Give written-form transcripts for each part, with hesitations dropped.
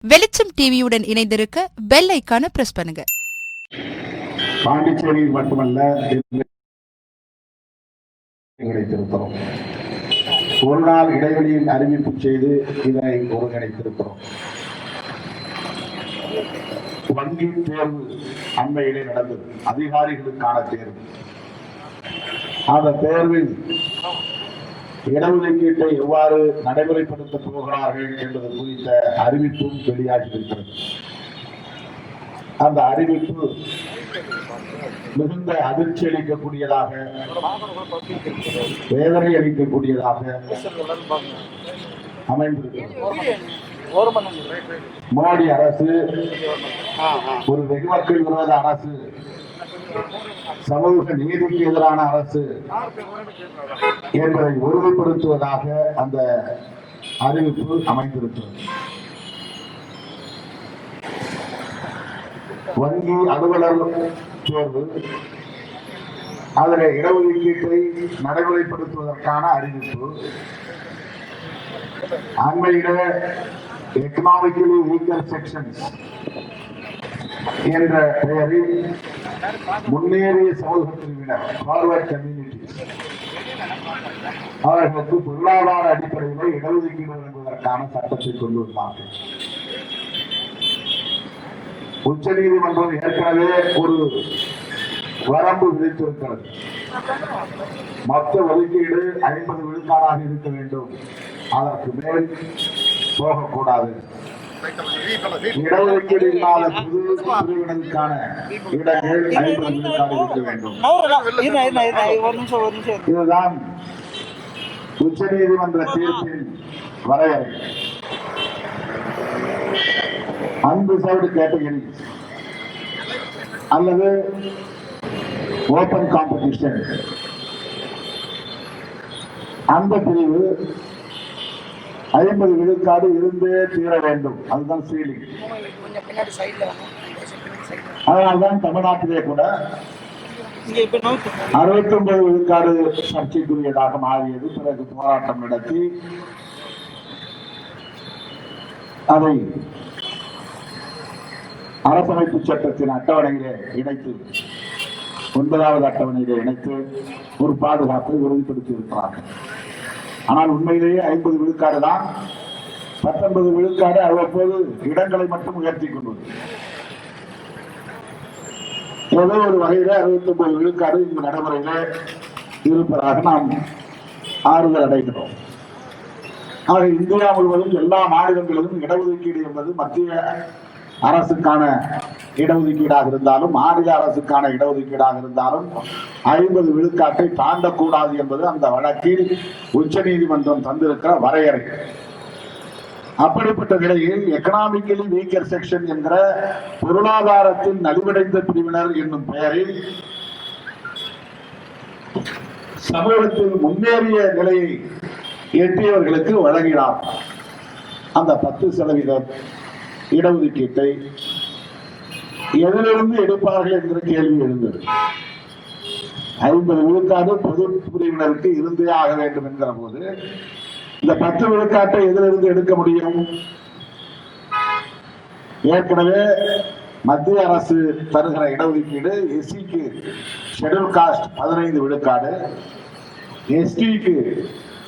வெளிச்சம் டிவியுடன் இணைந்திருக்க பெல் ஐகானை பிரஸ் பண்ணுங்க. பாண்டிச்சேரியில் மட்டுமல்ல, ஒருங்கிணைத்திருக்கிறோம். ஒரு நாள் இடைவெளியில் அறிவிப்பு செய்து இதனை ஒருங்கிணைத்திருக்கிறோம். வங்கி தேர்வு அண்மையிலே நடந்தது, அதிகாரிகளுக்கான தேர்வு. அந்த தேர்வில் இடஒதுக்கீட்டை எவ்வாறு நடைமுறைப்படுத்தப் போகிறார்கள் என்பது குறித்த அறிவிப்பும் வெளியாகியிருக்கிறது. அந்த அறிவிப்பு மிகுந்த அதிர்ச்சி அளிக்கக்கூடியதாக, வேதனை அளிக்கக்கூடியதாக அமைந்திருக்கிறது. மோடி அரசு ஒரு வெகுமக்கள் விரோத அரசு, சமூக நீதிக்கு எதிரான அரசு என்பதை உறுதிப்படுத்துவதாக அந்த அறிவிப்பு அமைந்திருக்கிறது. வங்கி அலுவலர் தேர்வு, அதில் இடஒதுக்கீட்டை நடைமுறைப்படுத்துவதற்கான அறிவிப்பு, அண்மையில எக்கனாமிக்கலி வீக்கர் செக்ஷன்ஸ் என்ற பெயரில் முன்னேறிய சமூக பிரிவினர், ஃபார்வர்ட் கம்யூனிட்டிஸ், அவர்களுக்கு பொருளாதார அடிப்படையில் இடஒதுக்கீடு வழங்குவதற்கான சட்டத்தை கொண்டு வந்தார்கள். உச்ச நீதிமன்றம் ஏற்கனவே ஒரு வரம்பு விதித்திருக்கிறது. மொத்த ஒதுக்கீடு 50 விழுக்காடாக இருக்க வேண்டும், அதற்கு மேல் போகக்கூடாது. இடஒதுக்கீடு இல்லாத புது பிரிவினருக்கான இடங்கள் 50 விழுக்காடு இருக்க வேண்டும். இதுதான் உச்ச நீதிமன்ற தீர்ப்பின் வரையறை. அன்ரிசர்வ்டு கேட்டகரி அல்லது ஓபன் காம்படிஷன், அந்த பிரிவு 50 விழுக்காடு இருந்தே தீர வேண்டும். அதுதான் சீலிங். அதனால்தான் தமிழ்நாட்டிலே கூட 69 விழுக்காடு சர்ச்சைக்குரியதாக மாறியது. பிறகு போராட்டம் நடத்தி அதை அரசமைப்பு சட்டத்தின் அட்டவணையிலே இணைத்து, 9வது அட்டவணையிலே இணைத்து ஒரு பாதுகாப்பை உறுதிப்படுத்தி இருக்கிறார்கள். ஆனால் உண்மையிலேயே 50 விழுக்காடு தான். 19 விழுக்காடு அவ்வப்போது இடங்களை மட்டும் உயர்த்தி கொண்டது. ஏதோ ஒரு வகையில 69 விழுக்காடு இந்த நடைமுறையில இருப்பதாக நாம் ஆறுதல் அடைகிறோம். ஆக இந்தியா முழுவதும் எல்லா மாநிலங்களிலும் இடஒதுக்கீடு என்பது மத்திய அரசுக்கான இடஒதுக்கீடாக இருந்தாலும், மாநில அரசுக்கான இடஒதுக்கீடாக இருந்தாலும் 50 விழுக்காட்டை தாண்டக்கூடாது என்பது அந்த வழக்கில் உச்ச நீதிமன்றம் தந்திருக்கிற வரையறை. அப்படிப்பட்ட நிலையில் எக்கனாமிக்கலி வீக்கர் செக்ஷன் என்கிற பொருளாதாரத்தில் நலிவடைந்த பிரிவினர் என்னும் பெயரில் சமூகத்தில் முன்னேறிய நிலையை எட்டியவர்களுக்கு வழங்கினார். அந்த 10% இடஒதுக்கீட்டை எதிலிருந்து எடுப்பார்கள் என்கிற கேள்வி எழுந்தது. 50 விழுக்காடு பொது பிரிவினருக்கு இருந்தே ஆக வேண்டும் என்கிற போது இந்த 10 விழுக்காட்டை எதிலிருந்து எடுக்க முடியும்? ஏற்கனவே மத்திய அரசு தருகிற இடஒதுக்கீடு எஸ்சிக்கு ஷெட்யூல் காஸ்ட் 15 விழுக்காடு, எஸ்டிக்கு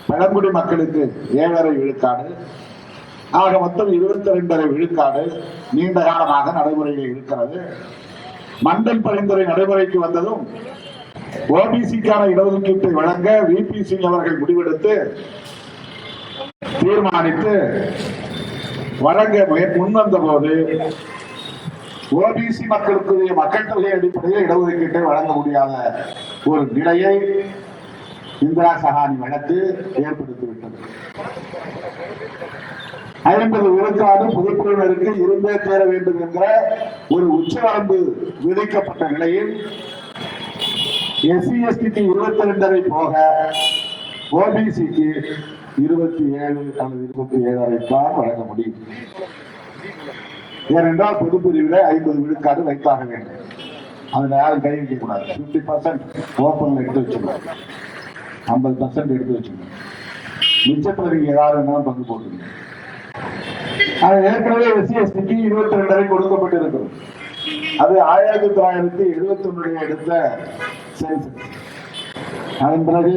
பழங்குடி மக்களுக்கு 7.5 விழுக்காடு, ஆக மொத்தம் 22.5 விழுக்காடு நீண்ட காலமாக நடைமுறையில் இருக்கிறது. மண்டல் பரிந்துரை நடைமுறைக்கு வந்ததும் ஓபிசிக்கான இடஒதுக்கீட்டை வழங்க விபிசி அவர்கள் முடிவெடுத்து தீர்மானித்து வழங்க முன்வந்த போது ஓபிசி மக்களுக்குரிய மக்கள் தொகை அடிப்படையில் இடஒதுக்கீட்டை வழங்க முடியாத ஒரு நிலையை இந்திரா சஹானி வழக்கு ஏற்படுத்திவிட்டது. 50 விழுக்காடு பொதுப்பிரிவினருக்கு இருந்தே தேர வேண்டும் என்கிற ஒரு உச்சவரம்பு விதிக்கப்பட்ட நிலையில் எஸ்சி எஸ்டிக்கு 22.5 போக ஓபிசிக்கு 27 அல்லது 27.5 தான் வழங்க முடியும். ஏனென்றால் பொதுப்பிரிவில் 50 விழுக்காடு வைத்தாக வேண்டும். அதுல யாரும் கை வைக்க கூடாது. 50% ஓப்பன்ல எடுத்து வச்சுக்கணும், 50% எடுத்து வச்சுக்கணும். மிச்சத்தில் நீங்க ஏதாவது பங்கு போட்டுங்க. அது ஏற்கனவே எஸ்சி எஸ்டிக்கு 22 கொடுக்கப்பட்டு இருக்கிறது. அது 1971 எடுத்த சென்சஸ். அதன் பிறகு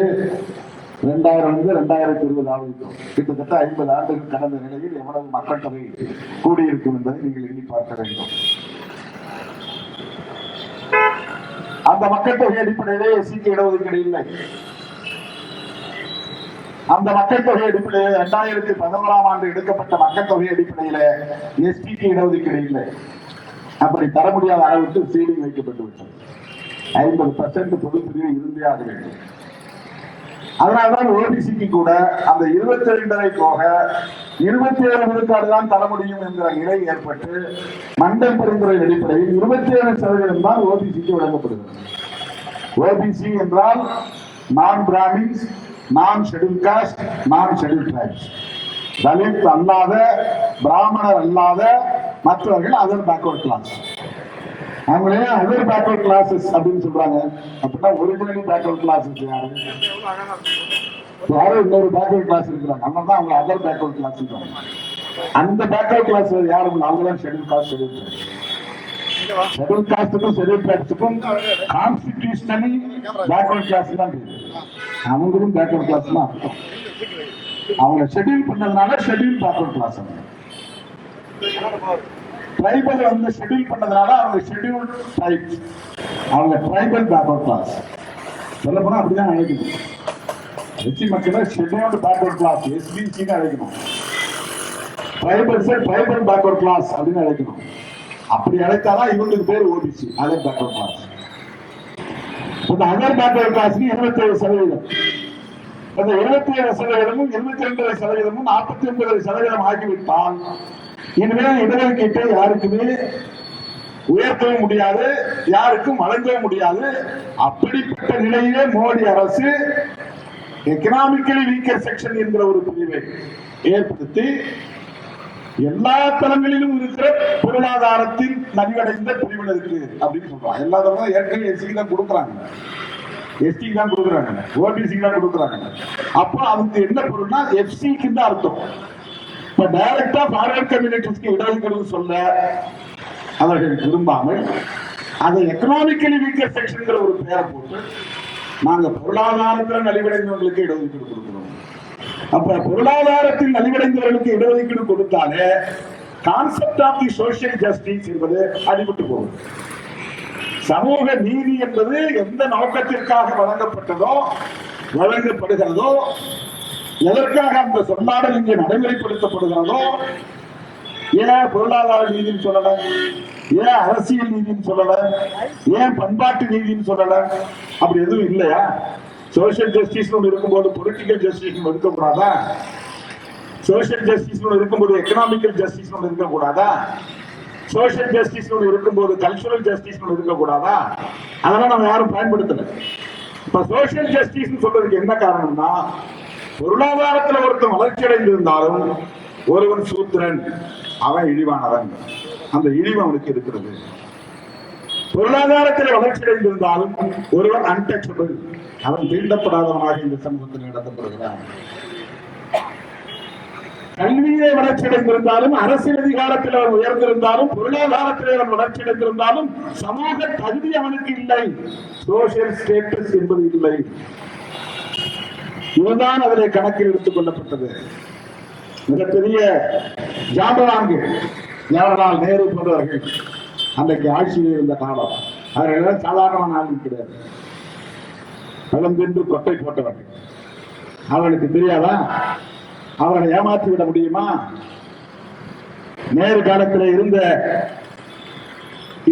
2000 2020 ஆகிவிட்டோம். கிட்டத்தட்ட 50 ஆண்டுகள் கடந்த நிலையில் எவ்வளவு மக்கள் தொகை கூடியிருக்கும் என்பதை நீங்கள் எண்ணி பார்க்க வேண்டும். அந்த மக்கள் தொகை அடிப்படையிலே எஸ்சிக்கு இடஒதுக்கீடு இல்லை. அந்த மக்கள் தொகை அடிப்படையில் 2011 ஆண்டு எடுக்கப்பட்ட மக்கள் தொகை அடிப்படையில எஸ்டிக்கு இடஒதுக்கீடு இல்லை. அப்படி தர முடியாத அளவுக்கு சீலிங் வைக்கப்பட்டு விட்டது. 50% பொது பிரிவு இருந்தே ஆக வேண்டும். அதனால்தான் ஓபிசிக்கு கூட அந்த 22 போக 27 விழுக்காடு தான் தர முடியும் என்கிற நிலை ஏற்பட்டு மண்டல் பரிந்துரை அடிப்படையில் 27% தான் ஓபிசிக்கு வழங்கப்படுகிறது. ஓபிசி என்றால் நான் பிராமின்ஸ், நான் ஷெட்யூல் காஸ்ட், நான் ஷெட்யூல் டிரைப்ஸ். தலித் அல்லாத, பிராமணர் அல்லாத மற்றவர்கள் அதர் பேக்வர்ட் கிளாஸ். அவங்களே அதர் பேக்வர்ட் கிளாஸஸ் அப்படின்னு சொல்றாங்க. அப்படின்னா ஒரிஜினலி பேக்வர்ட் கிளாஸஸ் யாரு? யாரும் இன்னொரு பேக்வர்ட் கிளாஸ் இருக்கிறாங்க. அவங்க தான் அவங்க அதர் பேக்வர்ட் கிளாஸ். அந்த பேக்வர்ட் கிளாஸ் யாரும்? அவங்க தான் schedule caste, schedule tribes. Schedule காஸ்டுக்கும் ஷெட்யூல் டிரைப்ஸுக்கும் கான்ஸ்டிடியூஷனலி பேக்வர்ட் கிளாஸ் தான் பேரு. அவங்களும் பேக்வர்ட் கிளாஸ் தான் அர்த்தம். அவங்க ஷெட்யூல் பண்ணதுனால ஷெட்யூல் பேக்வர்ட் கிளாஸ். ட்ரைபல் வந்து ஷெட்யூல் பண்ணதுனால அவங்க ஷெட்யூல் ட்ரைப்ஸ், அவங்க ட்ரைபல் பேக்வர்ட் கிளாஸ். சொல்ல போனா அப்படிதான் அழைக்கணும். எஸ்சி மக்களை ஷெட்யூல்டு பேக்வர்ட் கிளாஸ், எஸ்பிசின்னு அழைக்கணும். ட்ரைபல்ஸை ட்ரைபல் பேக்வர்ட் கிளாஸ் அப்படின்னு அழைக்கணும். அப்படி அழைத்தாதான் இவங்களுக்கு பேர் ஓபிசி, அதர் பேக்வர்ட் கிளாஸ். இந்த அதர் பேக்வர்ட் கிளாஸ்க்கு 27%. அந்த 27%, 22%, 49% ஆகிவிட்டால் இனிமேல் இடஒதுக்கீட்டை யாருக்குமே உயர்த்தவும் முடியாது, யாருக்கும் வழங்கவும் முடியாது. அப்படிப்பட்ட நிலையிலே மோடி அரசு எக்கனாமிக்கலி வீக்கர் செக்ஷன் என்கிற ஒரு பிரிவை ஏற்படுத்தி எல்லா தளங்களிலும் இருக்கிற பொருளாதாரத்தில் நலிவடைந்த பிரிவினருக்கு அப்படின்னு சொல்றாங்க. எல்லா தளங்களும் ஏற்கனவே எஸ்சிக்கு தான் கொடுக்குறாங்க, எஸ்டிக்கு தான் கொடுக்குறாங்க, ஓபிசிக்கு தான் கொடுக்குறாங்க. அப்போ அதுக்கு என்ன பொருள்னா எஃப்சிக்கு தான் அர்த்தம். இப்ப டைரக்டா ஃபார்வர்ட் கம்யூனிட்டிஸ்க்கு இடஒதுக்கீடு சொல்ல அவர்கள் விரும்பாமல் அதை எக்கனாமிக்கலி வீக்கர் செக்ஷன்ங்கிற ஒரு பெயரை போட்டு நாங்க பொருளாதாரத்தில் நலிவடைந்தவர்களுக்கு இடஒதுக்கீடு கொடுக்கிறோம். அப்ப பொருளாதாரத்தில் நலிவடைந்தவர்களுக்கு இடஒதுக்கீடு கொடுத்தாலே concept of the social justice என்பது அடிபட்டு போகும். சமூக நீதி என்பது எந்த நோக்கத்திற்காக வழங்கப்பட்டதோ வழங்கப்படுகிறதோ, எதற்காக அந்த சொல்லாடல் இங்கே நடைமுறைப்படுத்தப்படுகிறதோ, ஏன் பொருளாதார நீதினு சொல்லல, ஏன் அரசியல் நீதினு சொல்லல, ஏன் பண்பாட்டு நீதினு சொல்லல? அப்படி எதுவும் இல்லையா? சோசியல் ஜஸ்டிஸ் இருக்கும்போது பொலிட்டிக்கல் ஜஸ்டிஸ் இருக்கக்கூடாதா? சோசியல் ஜஸ்டிஸ் இருக்கும்போது எக்கனாமிக்கல் ஜஸ்டிஸ் இருக்கக்கூடாதா? சோசியல் ஜஸ்டிஸ் இருக்கும்போது கல்ச்சுரல் ஜஸ்டிஸ் இருக்கக்கூடாதா? அதெல்லாம் நம்ம யாரும் பயன்படுத்தல. இப்ப சோசியல் ஜஸ்டிஸ் சொல்றதுக்கு என்ன காரணம்னா, பொருளாதாரத்தில் ஒருத்தன் வளர்ச்சி அடைந்திருந்தாலும் ஒருவன் சூத்திரன், அவன் இழிவானவன், அந்த இழிவு அவனுக்கு இருக்கிறது. பொருளாதாரத்தில் வளர்ச்சி அடைந்திருந்தாலும் ஒருவன் அன்டச்சபிள், அவன் தீண்டப்படாதவனாக இந்த சமூகத்தில் நடத்தப்படுகிறான். கல்வியை வளர்ச்சி அடைந்திருந்தாலும், அரசியல் அதிகாரத்தில் அவன் உயர்ந்திருந்தாலும், பொருளாதாரத்தில் அவன் வளர்ச்சி அடைந்திருந்தாலும் சமூக தகுதி அவனுக்கு இல்லை, சோசியல் ஸ்டேட்டஸ் என்பது இல்லை. இதுதான் அதிலே கணக்கில் எடுத்துக் கொள்ளப்பட்டது. மிகப்பெரிய ஜாம்பவான்கு ஜவஹர்லால் நேரு போன்றவர்கள் அன்றைக்கு ஆட்சியில் இருந்த காலம், அவர்கள் சாதாரணமான ஆளும் கிடையாது, பழம் தின்று கொட்டை போட்டவர்கள். அவர்களுக்கு தெரியாதா அவர்களை ஏமாற்றி விட முடியுமா? நேரு காலத்தில் இருந்த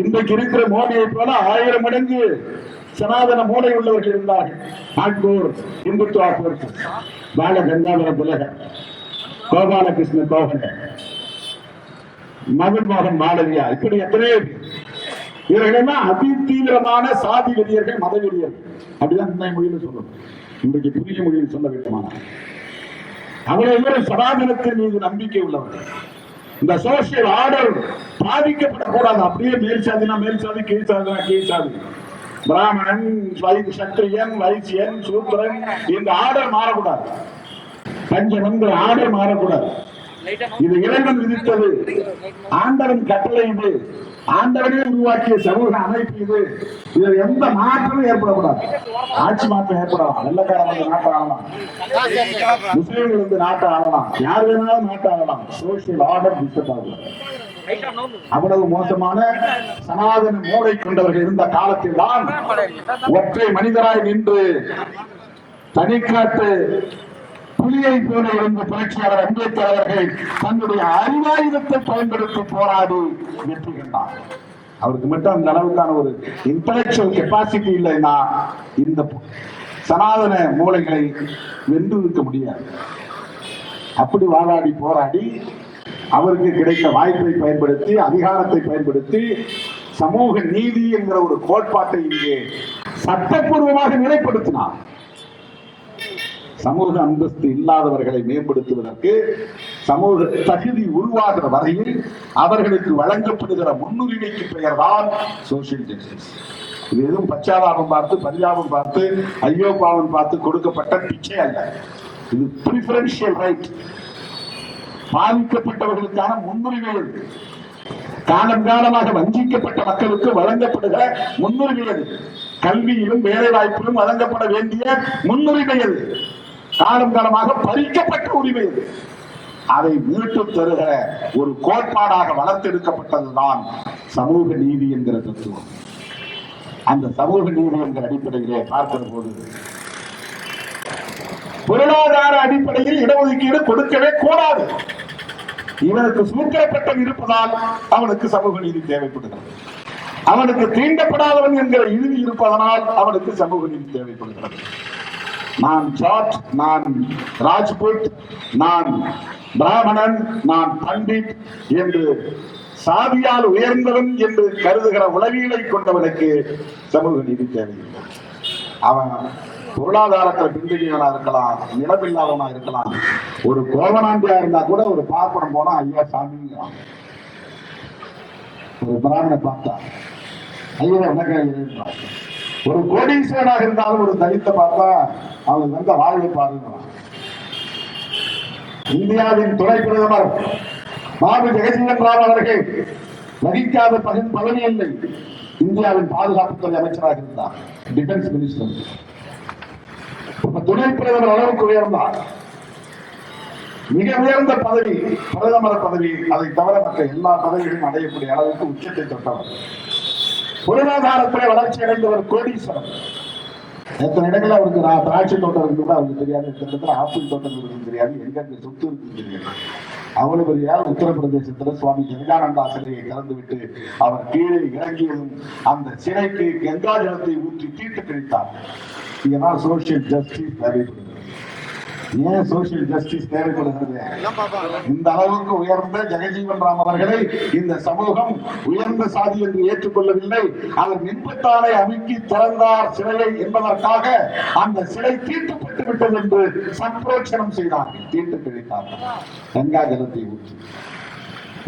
இன்றைக்கு இருக்கிற மோடியை போல 1000 மடங்கு சனாதன மூளை உள்ளவர்கள் இருந்தார்கள். நாக்பூர் இந்துத்துவா போர்ஸ், பால கங்காதர திலகர், கோபாலகிருஷ்ண கோகலே, மதன் மோகன் மாளவியா, இப்படி எத்தனையோ இவர்கள் அதி தீவிரமான சாதி வெறியர்கள், மத வெறியர்கள். அப்படிதான் இந்த மொழியில் சொல்லணும். இன்றைக்கு புதிய மொழியில் சொல்ல வேண்டுமான அவ்வளவு சனாதனத்தின் மீது நம்பிக்கை உள்ளவர்கள். இந்த சோசியல் ஆர்டர் பாதிக்கப்படக்கூடாது. அப்படியே மேல் சாதினா மேல் சாதி, கீழ் சாதினா கீழ் சாதி, பிராமணன், சத்திரியன், வைசியன், சூத்திரன், இந்த ஆர்டர் மாறக்கூடாது. பஞ்சமங்கிற ஆர்டர் மாறக்கூடாது. இது இறைவன் விதித்தது, ஆண்டவன் கட்டளை இது, ஆண்டவனே உருவாக்கிய சமூக அமைப்பு இது. இதுல எந்த மாற்றமும் ஏற்படக்கூடாது. ஆட்சி மாற்றம் ஏற்படலாம், வெள்ளக்காரன் வந்து நாட்டை ஆளலாம், முஸ்லீம்கள் வந்து நாட்டை ஆளலாம், யார் வேணாலும் நாட்டை ஆளலாம். சோசியல் ஆர்டர் டிஸ்டர்ப் ஆகலாம். அவ்வளவு மோசமான சனாதன மூளை கொண்டவர்கள் இருந்த காலத்தில் தான் ஒற்றை மனிதராய் நின்று தனிக்காட்டு புலியை போல இருந்த புரட்சியாளர் அம்பேத்கர் அவர்கள் தன்னுடைய அறிவாயுதத்தை பயன்படுத்தி போராடி வெற்றி கண்டார். அவருக்கு மட்டும் அந்த அளவுக்கான ஒரு இன்டலெக்சுவல் கெப்பாசிட்டி இல்லைன்னா இந்த சனாதன மூளைகளை வென்று இருக்க முடியாது. அப்படி வாதாடி போராடி அவருக்கு கிடைத்த வாய்ப்பை பயன்படுத்தி, அதிகாரத்தை பயன்படுத்தி, சமூக நீதி என்கிற ஒரு கோட்பாட்டை இங்கே சட்டப்பூர்வமாக நிலைப்படுத்தினார். சமூக அந்தஸ்து இல்லாதவர்களை மேம்படுத்துவதற்கு சமூக தகுதி உருவாகிற வரையில் அவர்களுக்கு வழங்கப்படுகிற முன்னுரிமைக்கு பெயர்தான் சோசியல் ஜஸ்டிஸ். இது எதுவும் பச்சாதாபம் பார்த்து, பரிதாபம் பார்த்து, ஐயோ பாவம் பார்த்து கொடுக்கப்பட்ட பிச்சை அல்ல. இது பிரிஃபரன்ஷியல் ரைட். பாதிக்கப்பட்டவர்களுக்கான முன்னுரிமை. காலம் காலமாக வஞ்சிக்கப்பட்ட மக்களுக்கு வழங்கப்படுகிற முன்னுரிமை. கல்வியிலும் வேலை வாய்ப்பிலும் வழங்கப்பட வேண்டிய முன்னுரிமை. காலம் காலமாக பறிக்கப்பட்ட உரிமை. அதை மீட்டு தருகிற ஒரு கோட்பாடாக வளர்த்தெடுக்கப்பட்டதுதான் சமூக நீதி என்கிற தத்துவம். அந்த சமூக நீதி என்கிற அடிப்படையிலே பார்க்கிற போது பொருளாதார அடிப்படையில் இடஒதுக்கீடு கொடுக்கவே கூடாது. இவனுக்கு சூத்திரப்பட்டம் இருப்பதால் அவனுக்கு சமூக நீதி தேவைப்படுகிறது. அவனுக்கு தீண்டப்படாதவன் என்கிற இறுதி இருப்பதனால் அவனுக்கு சமூக நீதி தேவைப்படுகிறது. நான் ஜாட், நான் ராஜ்புட், நான் பிராமணன், நான் பண்டிட் என்று சாதியால் உயர்ந்தவன் என்று கருதுகிற உளவியலை கொண்டவனுக்கு சமூக நீதி தேவையில்லை. அவன் பொருளாதாரத்தில் பின்தங்கியவனா இருக்கலாம், நிலமில்லாதவனா இருக்கலாம், ஒரு கோவனாண்டியா இருந்தா கூட ஒரு பார்ப்பனம் போனா ஐயா சாமிங்கிறான். ஒரு பிராமணனை பார்த்தா ஐயா உனக்கு, ஒரு கோடீஸ்வரனாக இருந்தாலும் ஒரு தலித்தை பார்த்தா அவனுக்கு வந்த வாழ்வை பாருங்கிறான். இந்தியாவின் துணை பிரதமர் பாபு ஜெகஜீவன் ராம் அவர்கள் வகிக்காத பதவி இல்லை. இந்தியாவின் பாதுகாப்புத்துறை அமைச்சராக இருந்தார், டிஃபென்ஸ் மினிஸ்டர். துணை பிரதமர் அளவுக்கு உயர்ந்தார். மிக உயர்ந்த பதவி பிரதமர் பதவி. அதை தவிர மற்ற எல்லா பதவிகளையும் அடையக்கூடிய அளவுக்கு உச்சத்தை தொட்டவர். பொருளாதாரத்திலே வளர்ச்சி அடைந்தவர் கோடீஸ்வரர். எத்தனை இடங்களில் அவருக்கு திராட்சை தோட்டம் இருக்கு கூட அவருக்கு தெரியாது, எத்தனை ஆப்பிள் தோட்டம் இருக்குன்னு தெரியாது, எங்க சொத்து இருக்குன்னு தெரியாது. அவ்வளவு பெரிய உத்தரப்பிரதேசத்துல சுவாமி ஜெகதானந்தா சிலையை திறந்து விட்டு அவர் கீழே இறங்கியதும் அந்த சிலைக்கு கங்கா ஜலத்தை ஊற்றி தீர்த்து கழித்தார். இதனால் சோசியல் ஜஸ்டிஸ் தேவைப்படுகிறது. ஏன் சோசியல் ஜஸ்டிஸ் தேவைப்படுகிறது? இந்த அளவுக்கு உயர்ந்த ஜெகஜீவன் ராம் அவர்களை இந்த சமூகம் உயர்ந்த சாதி என்று ஏற்றுக்கொள்ளவில்லை. அவர் மின்பத்தாலை அமுக்கி திறந்தார் சிலையை என்பதற்காக அந்த சிலை தீட்டுப்பட்டு விட்டது என்று சம்பிரோட்சணம் செய்தார்கள், தீட்டு கழித்தார்கள் கங்கா ஜலத்தை ஊற்றி.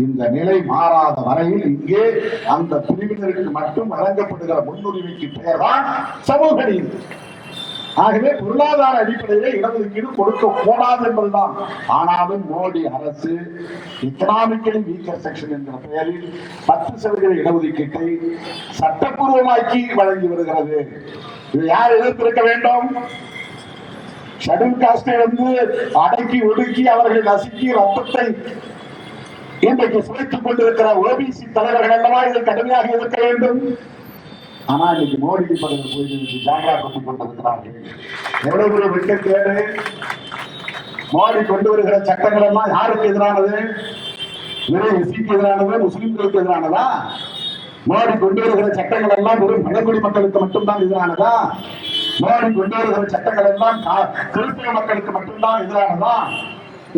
இந்த நிலை மாறாத வரையில் இங்கே அந்த பிரிவினருக்கு மட்டும் வழங்கப்படுகிற முன்னுரிமைக்கு பெயர்தான் சமூக நீதி. ஆகவே பொருளாதார அடிப்படையிலே இடஒதுக்கீடு கொடுக்க கூடாது என்பதுதான். ஆனாலும் மோடி அரசு எக்கனாமிக்கலி வீக்கர் செக்ஷன் என்கிற பெயரில் 10% இடஒதுக்கீட்டை சட்டப்பூர்வமாக்கி வழங்கி வருகிறது. இதை யார் எதிர்த்திருக்க வேண்டும்? ஷெட்யூல் காஸ்டை வந்து அடக்கி ஒடுக்கி அவர்களை நசுக்கி ரத்தத்தை இன்றைக்கு சுவைத்துக் கொண்டிருக்கிற ஓபிசி தலைவர்கள் அல்லவா இதை கடுமையாக எதிர்க்க வேண்டும். ஆனா இன்னைக்கு மோடி பதவி போய் ஜாங்கா கொண்டு கொண்டிருக்கிறார்கள். எவ்வளவு பெரிய வெட்கக்கேடு! மோடி கொண்டு வருகிற சட்டங்கள் எல்லாம் யாருக்கு எதிரானது? வெறும் எஸ்சிக்கு எதிரானது, முஸ்லிம்களுக்கு எதிரானதா? மோடி கொண்டு வருகிற சட்டங்கள் எல்லாம் வெறும் பழங்குடி மக்களுக்கு மட்டும்தான் எதிரானதா? மோடி கொண்டு வருகிற சட்டங்கள் எல்லாம் கிறிஸ்தவ மக்களுக்கு மட்டும்தான் எதிரானதா?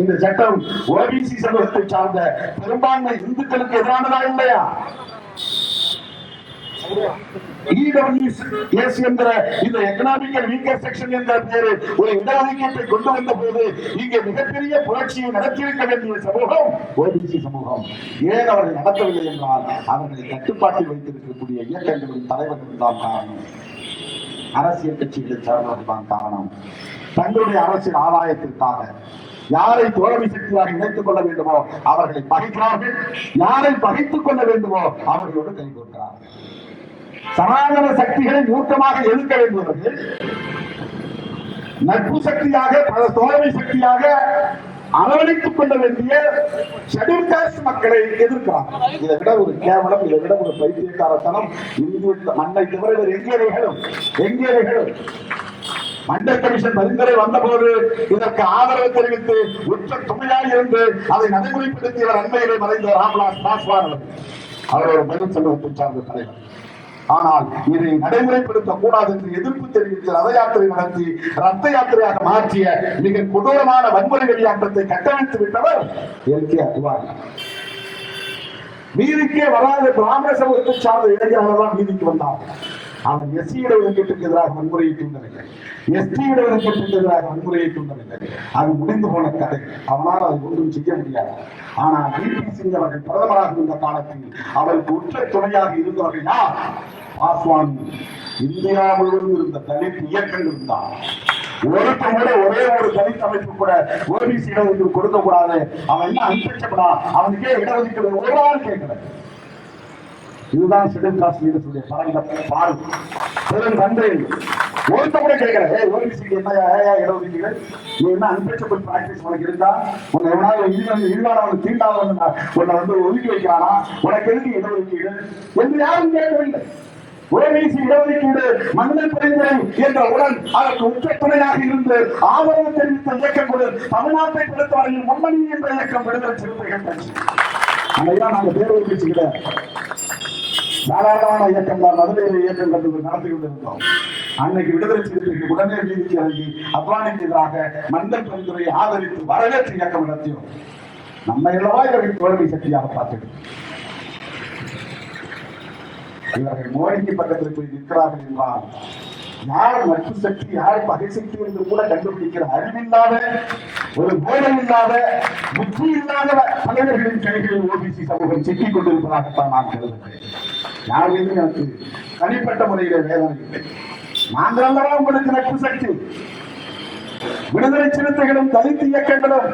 இந்த சட்டம் ஓபிசி சமூகத்தை சார்ந்த பெரும்பான்மை இந்துக்களுக்கு எதிரானதா இல்லையா? EWS என்கிற இந்த எக்கனாமிக்கல் வீக்கர் செக்ஷன் என்ற பெயரில் ஒரு இடஒதுக்கீட்டை கொண்டு வந்த போது இங்கே மிகப்பெரிய புரட்சியை நடத்தியிருக்க வேண்டிய சமூகம் ஓபிசி சமூகம். ஏன் அவர்கள் நடத்தவில்லை என்றால் அவர்களை கட்டுப்பாட்டில் வைத்திருக்கக்கூடிய இயக்கங்களின் தலைவர்கள் தான் காரணம், அரசியல் கட்சிகளை சார்ந்தவர்கள் தான் காரணம். தங்களுடைய அரசியல் ஆதாயத்திற்காக யாரை தோழமை சக்தியாக இணைத்துக் கொள்ள வேண்டுமோ அவர்களை பகைக்கிறார்கள், யாரை பகைத்துக் கொள்ள வேண்டுமோ அவர்களோடு கை கொடுக்கிறார்கள். சனாதன சக்திகளை மூர்க்கமாக எதிர்க்க வேண்டுபவர்கள் நட்பு சக்தியாக, பல தோழமை சக்தியாக அரவணைத்துக் கொள்ள வேண்டிய ஷெட்யூல் காஸ்ட் மக்களை எதிர்க்கிறார். இதை விட ஒரு கேவலம், இதை விட ஒரு பைத்தியக்காரத்தனம் இந்திய மண்ணை தவிர எங்கே நிகழும்? மண்டல் கமிஷன் பரிந்துரை வந்தபோது இதற்கு ஆதரவு தெரிவித்து உச்ச துணையாக இருந்து அதை நடைமுறைப்படுத்தியவர் அண்மையிலே மறைந்த ராம்விலாஸ் பாஸ்வான் அவர் ஒரு பதில் சமூகத்தை சார்ந்த தலைவர். ஆனால் இதை நடைமுறைப்படுத்தக் கூடாது என்று எதிர்ப்பு தெரிவித்து ரத யாத்திரை நடத்தி ரத்த யாத்திரையாக மாற்றிய மிக கொடூரமான வன்முறை வெளியாட்டத்தை கட்டமைத்து விட்டவர் எல்.கே. அத்வானி. நீதிக்கே வராத பிராமண சமூகத்தை சார்ந்த இளைஞர்கள் தான் நீதிக்கு வந்தார். அவன் எஸ்சி இடஒதுக்கீட்டுக்கு எதிராக வன்முறையை தூண்டவில்லை, எஸ்டி இடஒதுக்கீட்டுக்கு எதிராக வன்முறையை தூண்டவில்லை. அது முடிந்து போன கதை. அவனால் அதை ஒன்றும் செய்ய முடியாது. ஆனால் வி.பி. சிங் அவர்கள் பிரதமராக இருந்த காலத்தில் அவருக்கு உற்ற துணையாக இருந்தவர்கள் யார்? பாஸ்வான். இந்தியா முழுவதும் இருந்த தலித் இயக்கங்கள் தான். ஒருத்தர் கூட ஒரே ஒரு தலித் அமைப்பு கூட ஓபிசி இடஒதுக்கீடு கொடுக்க கூடாது, அவன் என்ன அனுப்பிச்சப்படா, அவனுக்கே இடஒதுக்கீடு ஒரு ஆள் கேட்கல. இதுதான் ஷெட்யூல் காஸ்ட் லீடர்ஸுடைய பரந்த பார்வை. பெரும் தந்தை ஒருத்த கூட கேட்கல, ஓபிசிக்கு என்ன இடஒதுக்கீடு, நீ என்ன அன்பேச்சபிள் பிராக்டிஸ் உனக்கு இருந்தா, உன்னை எவனாவது இழிவானவன் தீண்டாதவன் உன்னை ஒதுக்கி வைக்கிறானா, உனக்கு எதுக்கு இடஒதுக்கீடு என்று யாரும் கேட்கவில்லை. ஓபிசி இடஒதுக்கீடு மண்டல் பரிந்துரை என்றவுடன் அதற்கு உச்ச துணையாக இருந்து ஆதரவு தெரிவித்த இயக்கங்கள் தமிழ்நாட்டை பொறுத்தவரையில் முன்னணி என்ற இயக்கம் விடுதலை சிறுத்தைகள் கட்சி. அதைதான் நாங்கள் பேர் ஓபிசிக்கிட்ட தாராளமான இயக்கம் தான் மதுரையில் இயக்கம் கண்டு நடத்தி கொண்டிருந்தோம். அன்னைக்கு விடுதலை சிறுத்தைகள் உடனே வீதிக்கு இறங்கி அத்வானிக்கு எதிராக மண்டல் பரிந்துரையை ஆதரித்து வரவேற்று இயக்கம் நடத்தியோம். நம்ம இல்லவா இவர்கள் தோல்வி சக்தியாக பார்த்துட்டு இவர்கள் மோடிக்கு பக்கத்தில் போய் நிற்கிறார்கள் என்றால் யார் நட்பு சக்தி, யார் பகை சக்தி என்று கூட கண்டுபிடிக்கிற அறிவில்லாத, ஒரு போதம் இல்லாத, புத்தி இல்லாத தலைவர்களின் கைகளில் ஓபிசி சமூகம் சிக்கிக் கொண்டிருப்பதாகத்தான் நான் கருதுகிறேன். யார் மீதும் எனக்கு தனிப்பட்ட முறையில வேதனை இல்லை. நாங்கள் அல்லவா உங்களுக்கு நட்பு சக்தி. விடுதலை சிறுத்தைகளும் தலித் இயக்கங்களும்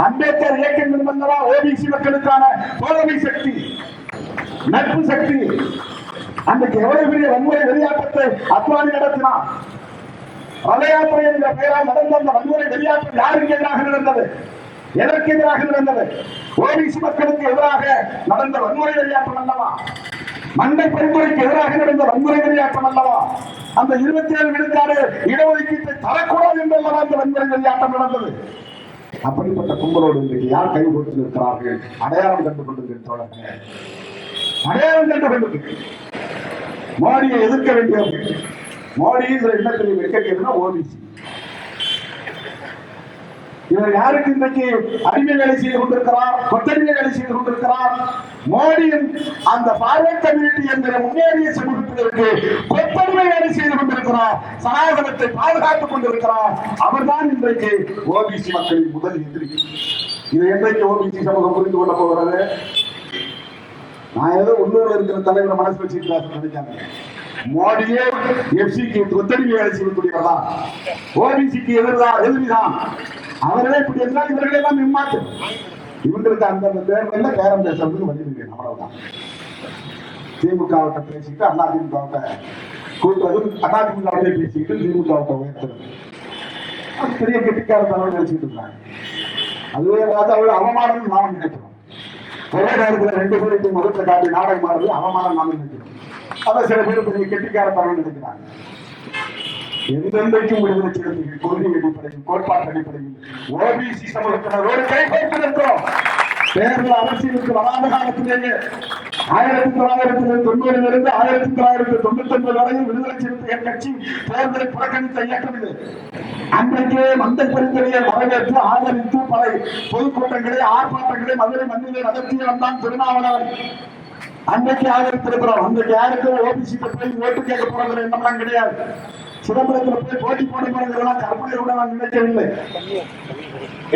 அம்பேத்கர் இயக்கங்களும் அல்லவா ஓபிசி மக்களுக்கான தோழமை சக்தி, நட்பு சக்தி. அன்றைக்கு எவ்வளவு பெரிய வன்முறை வெளியாட்டத்தை அத்வானி நடத்தினார். ரத யாத்திரை என்ற பெயரால் நடந்த அந்த வன்முறை வெளியாட்டம் யாருக்கு எதிராக நடந்தது, எதற்கு எதிராக நடந்தது? ஓபிசி மக்களுக்கு எதிராக நடந்த வன்முறை வெளியாட்டம் அல்லவா? மண்டை பரிந்துரைக்கு எதிராக நடந்த வன்முறை வெளியாட்டம் அல்லவா? அந்த 27 விழுக்காடு இடஒதுக்கீட்டை தரக்கூடாது என்றல்லவா அந்த வன்முறை வெளியாட்டம் நடந்தது. அப்படிப்பட்ட கும்பலோடு இன்றைக்கு யார் கை கொடுத்து இருக்கிறார்கள்? அடையாளம் கண்டு கொண்டிருக்கிற தோழர்களே, அடையாளம் கண்டு கொண்டிருக்கிறது. மோடியை எதிர்க்க வேண்டியவர்கள், மோடி எண்ணத்தில் வைக்கிறதுனா ஓபிசி. இவர் யாருக்கு இன்றைக்கு அடிமை வேலை செய்து கொண்டிருக்கிறார், கொத்தடிமை வேலை செய்து கொண்டிருக்கிறார்? மோடியும் அந்த பார்வர்ட் கம்யூனிட்டி என்கிற முன்னேறிய சமூகத்திற்கு கொத்தடிமை வேலை செய்து கொண்டிருக்கிறார், சனாதனத்தை பாதுகாத்துக் கொண்டிருக்கிறார். அவர்தான் இன்றைக்கு ஓபிசி மக்களின் முதல் எதிரி. இதை என்றைக்கு ஓபிசி சமூகம் புரிந்து கொள்ள போகிறது? நான் ஏதோ உள்ளூர்ல இருக்கிற தலைவரை மனசு வச்சுக்கலாம் நினைக்காங்க. மோடியே எஃப்சிக்கு கொத்தடிமை வேலை செய்யக்கூடியவர்களா, ஓபிசிக்கு எதிரிதான். அவர்களே இப்படி இருந்தால் இவர்கள் எல்லாம் இம்மாற்று. இவங்களுக்கு அந்த தேர்தலில் பேரம் பேசுறதுக்கு வழி. அவ்வளவுதான். திமுகவிட்ட பேசிட்டு அதிமுகவிட்ட கூட்டுறது, அதிமுகவிட்ட பேசிக்கிட்டு திமுகவிட்ட உயர்த்துறது, அது பெரிய கெட்டிக்கார தலைவர் நினைச்சுட்டு இருக்காங்க. அதுவே அவ்வளவு அவமானம் நாம் நினைக்கிறோம். ஒரே நேரத்தில் 2 பேருக்கு முகத்தை காட்டி நாடகம் ஆடுறது அவமானம் நாம் நினைக்கிறோம். அதை சில பேர் பெரிய கெட்டிக்கார தலைவர் நினைக்கிறாங்க. எந்தெந்தைக்கும் விடுதலை சிறுத்தைகள் கொள்கை அடிப்படையில், கோட்பாட்டு அடிப்படையில் ஓபிசி சமூகத்தினரோடு கைப்பற்றிருக்கிறோம். தேர்தல் அரசியலுக்கு வராத காலத்திலேயே 1990 1999 வரையில் விடுதலை சிறுத்தைகள் கட்சி தேர்தலை புறக்கணித்த இயக்கம் இது. அன்றைக்கே மண்டல் பரிந்துரையை வரவேற்று ஆதரித்து பல பொதுக்கூட்டங்களை, ஆர்ப்பாட்டங்களை மதுரை மண்ணிலே நடத்திய வந்தான் திருநாவலவன். அன்றைக்கு ஆதரித்திருக்கிறோம். அன்றைக்கு யாருக்கும் ஓபிசி போய் ஓட்டு கேட்க போறது என்னெல்லாம் கிடையாது. சிதம்பரத்தில் போய் போட்டி போட போறதெல்லாம் கற்பனை கூட நான் நினைக்கவில்லை.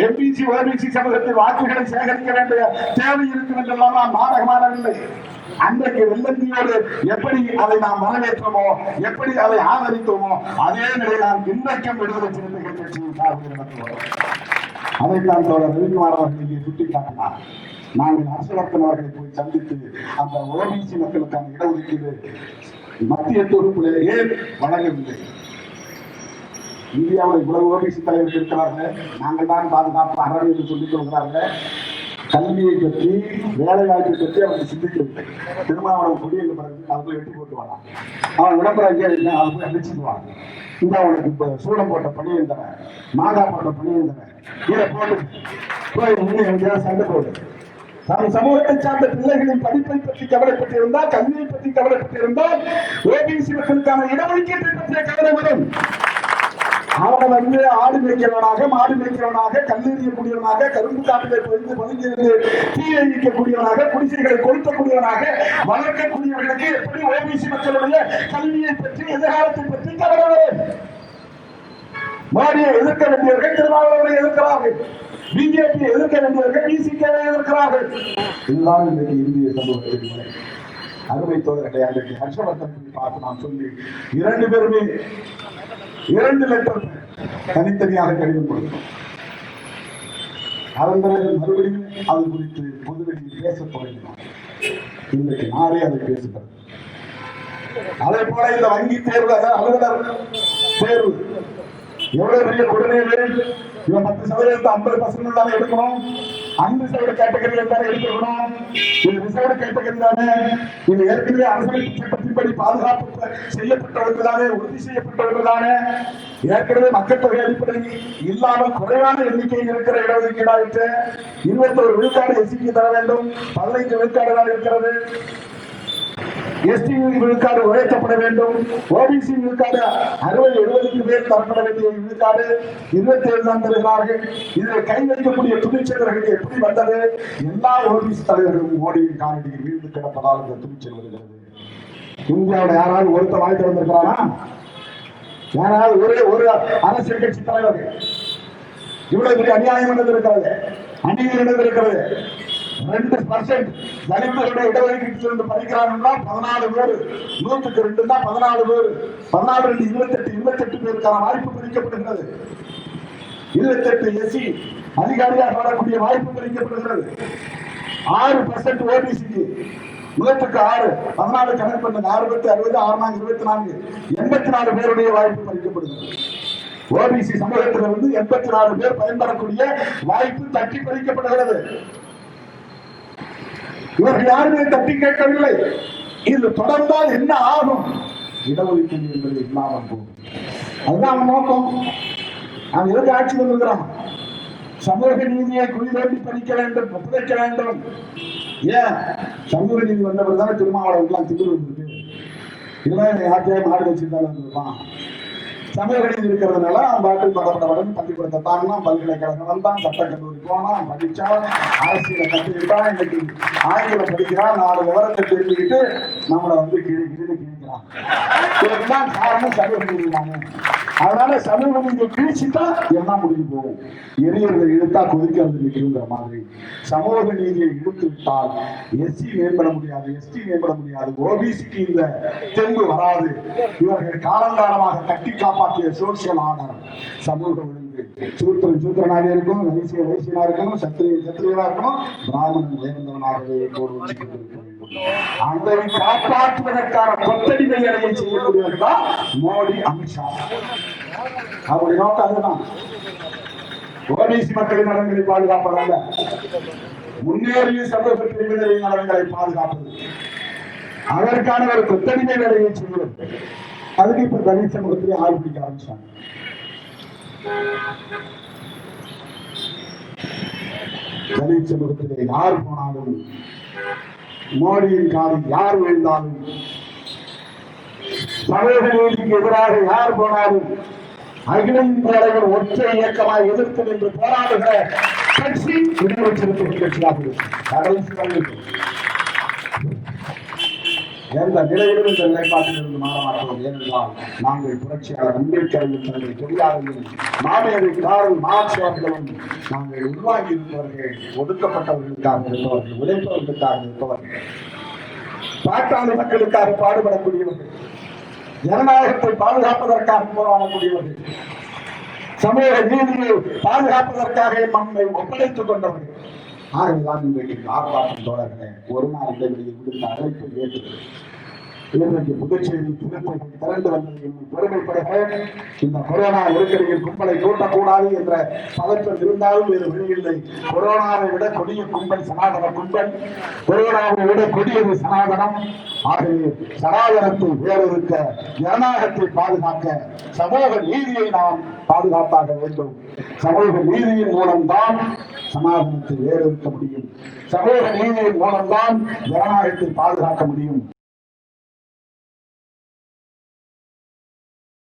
எம்பிசி ஓபிசி சமூகத்தில் வாக்குகளை சேகரிக்க வேண்டிய தேவை இருக்கும் என்றெல்லாம் நாம் நாடகமானவில்லை. அன்றைக்கு வெள்ளந்தியோடு எப்படி அதை நாம் வரவேற்றோமோ, எப்படி அதை ஆதரித்தோமோ, அதே நிலையில் நாம் இன்றைக்கும் விடுதலை சிறுத்தைகள் கட்சியின் சார்பில் நடத்துவோம். அதைத்தான் தோழர் ரவிக்குமார் அவர்கள் இங்கே சுட்டிக்காட்டினார். நாங்கள் ஹர்ஷவர்தன் அவர்களை போய் சந்தித்து அந்த ஓபிசி மக்களுக்கான இடஒதுக்கீடு மத்திய தொகுப்பிலே ஏன் வழங்கவில்லை? இந்தியாவில் இவ்வளவு ஓபிசி தலைவர்கள் இருக்கிறார்கள், நாங்கள் தான் பாதுகாப்பு அறம் என்று சொல்லிக் கொள்கிறார்கள். கல்வியை பற்றி வேலை வாய்ப்பை பற்றி அவர்கள் சிந்திக்கவில்லை. திருமாவளவன் கொடியேற்ற பிறகு அதை போய் வெட்டி போட்டு வரான். அவன் விளம்பரம் அதை போய் அழிச்சுக்குவாங்க. இந்த அவனுக்கு இப்போ சூடம் போட்ட பணியும் தரேன், மாங்கா போட்ட பணியும் தரேன், இதை போட்டு போய் இன்னும் எங்கேயாவது சண்டை போடு. நம் சமூகத்தை சார்ந்த பிள்ளைகளின் படிப்பை பற்றி கவலைப்பட்டிருந்தால், கல்வியை பற்றி கவலைப்பட்டிருந்தால், ஓபிசி மக்களுக்கான இடஒதுக்கீட்டை பற்றிய கவலை வரும். அவனை வந்து ஆடு மேய்க்கிறவனாக, மாடு மேய்க்கிறவனாக, கல்லெறியக்கூடியவனாக, கரும்பு காட்டிலே பொழுது பதுங்கியிருந்து தீ வைக்கக்கூடியவனாக, குடிசைகளை கொளுத்தக்கூடியவனாக வளர்க்கக்கூடியவர்களுக்கு எப்படி ஓபிசி மக்களுடைய கல்வியை பற்றி, எதிர்காலத்தை பற்றி கவலை வரும்? மோடியை எதிர்க்க வேண்டியவர்கள் திருமாவளவனை எதிர்க்கிறார்கள், பிஜேபி எதிர்க்க வேண்டியவர்கள் பிசிகேவை எதிர்க்கிறார்கள். இதுதான் இன்றைக்கு இந்திய சமூகத்தின் நிலை. அருமை தோழர்களை அன்றைக்கு ஹர்ஷவர்தன் பார்த்து நான் சொல்லி 2 பேருமே 2 லெட்டர் தனித்தனியாக கடிதம் கொடுத்தோம். அதன் பிறகு மறுபடியும் அது குறித்து பொதுவெளியில் பேச தொடங்கினோம். இன்றைக்கு நாளே அதை பேசுகிறது. அதே போல இந்த வங்கி தேர்வு, அலுவலர் தேர்வு எவ்வளவு பெரிய கொடுமை! இவன் 10% 50% தானே எடுக்கணும், அன்ரிசர்வ்டு கேட்டகரியில் தானே எடுத்துக்கணும். இது ரிசர்வ்டு கேட்டகரி தானே. இது ஏற்கனவே அரசியல் சட்டத்தின்படி பாதுகாப்பு செய்யப்பட்டவர்கள் தானே, உறுதி செய்யப்பட்டவர்கள் தானே. ஏற்கனவே மக்கள் தொகை அடிப்படையில் இல்லாமல் குறைவான எண்ணிக்கையில் இருக்கிற இடஒதுக்கீடாயிற்று. 21 விழுக்காடு எஸ்சிக்கு தர வேண்டும், 15 விழுக்காடு தான் இருக்கிறது. எஸ்டி விழுக்காடு உயர்த்தப்பட வேண்டும். ஓபிசி விழுக்காடு 60-70க்கு மேல் தரப்பட வேண்டிய விழுக்காடு 27 தான் தருகிறார்கள். இதில் கை வைக்கக்கூடிய துணிச்சலர்களுக்கு எப்படி வந்தது? எல்லா ஓபிசி தலைவர்களும் மோடியின் காலடியில் வீழ்ந்து கிடப்பதால் இந்த துணிச்சல் வருகிறது. இந்தியாவோட யாராவது ஒருத்தர் வாய்ப்பு வந்திருக்கிறானா? யாராவது ஒரு அரசியல் கட்சி தலைவர்கள் இவ்வளவு பெரிய அநியாயம் நடந்திருக்கிறது, அநீதி நடந்திருக்கிறது. 2% தலித்துடைய இடஒதுக்கீட்டிலிருந்து படிக்கிறான் என்றால் 14 பேர், 100க்கு 2 தான் 14 பேர், 14 28 பேருக்கான வாய்ப்பு பறிக்கப்படுகிறது. 28 எஸ்சி அதிகாரியாக வரக்கூடிய வாய்ப்பு பறிக்கப்படுகிறது. 6% ஓபிசிக்கு, 100க்கு 6, 14 கணக்கு பண்ணுங்க, 6 10 60, 6 24, 84 பேருடைய வாய்ப்பு பறிக்கப்படுகிறது. ஓபிசி சமூகத்திலிருந்து 84 பேர் பயன்படக்கூடிய வாய்ப்பு தட்டி பறிக்கப்படுகிறது. இவர்கள் யாருமே தட்டி கேட்கவில்லை. இது தொடர்ந்தால் என்ன ஆகும்? இடஒதுக்கீடு என்பது இல்லாமல் போகும். அதுதான் அவன் நோக்கம். அவன் எதுக்கு ஆட்சி கொண்டிருக்கிறான்? சமூக நீதியை குழி தோண்டி பறிக்க வேண்டும், புதைக்க வேண்டும். ஏன்? சமூக நீதி வந்தவர் தானே திருமாவளவன் திரு வந்திருக்கு. இதெல்லாம் யார்கிட்டயே மாடு வச்சிருந்தாலும் வந்துருப்பான். சமூக நீதி இருக்கிறதுனால பாட்டு படப்படப்படம் பள்ளிக்கூடத்தை தாங்கினான், பல்கலைக்கழகம் வந்தான், சட்டக்கல்லூரி போனான், படிச்சான், அரசியலை கற்றுக்கிட்டான், இன்னைக்கு ஆங்கிலம் படிக்கிறான், 4 விவரத்தை தெரிஞ்சுக்கிட்டு நம்மளை வந்து கிழிக்கிறான். இதுதான் காரணம் சமூக நீதி தானே. அதனால சமூக நீதியை கிழிச்சுட்டா எல்லாம் முடிஞ்சு போகும். எரியறதை இழுத்தா கொதிக்கிறது நிற்கிற மாதிரி சமூக நீதியை இழுத்து விட்டால் எஸ்சி மேம்பட முடியாது, எஸ்டி மேம்பட முடியாது, ஓபிசிக்கு இந்த தெம்பு வராது. இவர்கள் காலங்காலமாக கட்டி காப்பாற்றிய சோசியல் ஆர்டர், சமூக ஒழுங்கு, சூத்திரன் சூத்திரனாக இருக்கணும், வைசிய வைசியனா இருக்கணும், சத்திரியன் சத்திரியனா இருக்கணும், பிராமணன் உயர்ந்தவனாகவே போடுவது கொண்டிருக்க வேண்டும். அதை காப்பாற்றுவதற்கான கொத்தடி வேலையை செய்யக்கூடியவர்கள் தான் மோடி, அமித்ஷா. அவருடைய நோக்கம் அதுதான். ஓபிசி மக்களின் நலன்களை பாதுகாப்பதல்ல, முன்னேறிய சமூக பிரிவினரின் நலன்களை பாதுகாப்பது. அதற்கான ஒரு கொத்தடிமை வேலையை செய்வது. அதுக்கு இப்ப தலித் சமூகத்திலே ஆள் பிடிக்க ஆரம்பிச்சாங்க. தலித் சமூகத்திலே யார் போனாலும், மோடியின் காலில் யார் விழுந்தாலும், சமூக நீதிக்கு எதிராக யார் போனாலும் அகில இந்திய அளவில் ஒற்றை இயக்கமாக எதிர்த்து நின்று போராடுகிற கட்சி இடஒதுக்கீடு கட்சியாக கடைசி எந்த நிலையிலும் இந்த நிலைப்பாட்டிலிருந்து மாற மாட்டோம். ஏனென்றால் நாங்கள் புரட்சியாளர் அம்பேத்கரையும் தந்தை பெரியாரையும் மாமேதை காரல் மார்க்ஸ் அவர்களும் நாங்கள் உருவாகி இருப்பவர்கள், ஒடுக்கப்பட்டவர்களுக்காக இருப்பவர்கள், உழைப்பவர்களுக்காக இருப்பவர்கள், பாட்டாளி மக்களுக்காக பாடுபடக்கூடியவர்கள், ஜனநாயகத்தை பாதுகாப்பதற்காக போராடக்கூடியவர்கள், சமூக நீதியை பாதுகாப்பதற்காக நம்மை ஒப்படைத்துக் கொண்டவர்கள். ஆகவேதான் இன்றைக்கு ஆர்ப்பாட்டம் தோழர்களே, ஒரு நாள் இடைவெளியில் விடுத்த அழைப்பை ஏற்று இன்றைக்கு புதுச்சேரி திருப்பதி திரண்டு வந்தது என்னை பெருமைப்படுகிறேன். இந்த கொரோனா நெருக்கடியில் கும்பலை கூட்டக்கூடாது என்ற பதற்றம் இருந்தாலும் வேறு வழியில்லை. கொரோனாவை விட கொடிய கும்பல் சனாதன கும்பல், கொரோனாவை விட கொடியது சனாதனம். ஆகவே சனாதனத்தை வேறொருக்க, ஜனநாயகத்தை பாதுகாக்க, சமூக நீதியை நாம் பாதுகாத்தாக வேண்டும். சமூக நீதியின் மூலம்தான் சனாதனத்தை வேறொருக்க முடியும். சமூக நீதியின் மூலம்தான் ஜனநாயகத்தை பாதுகாக்க முடியும்.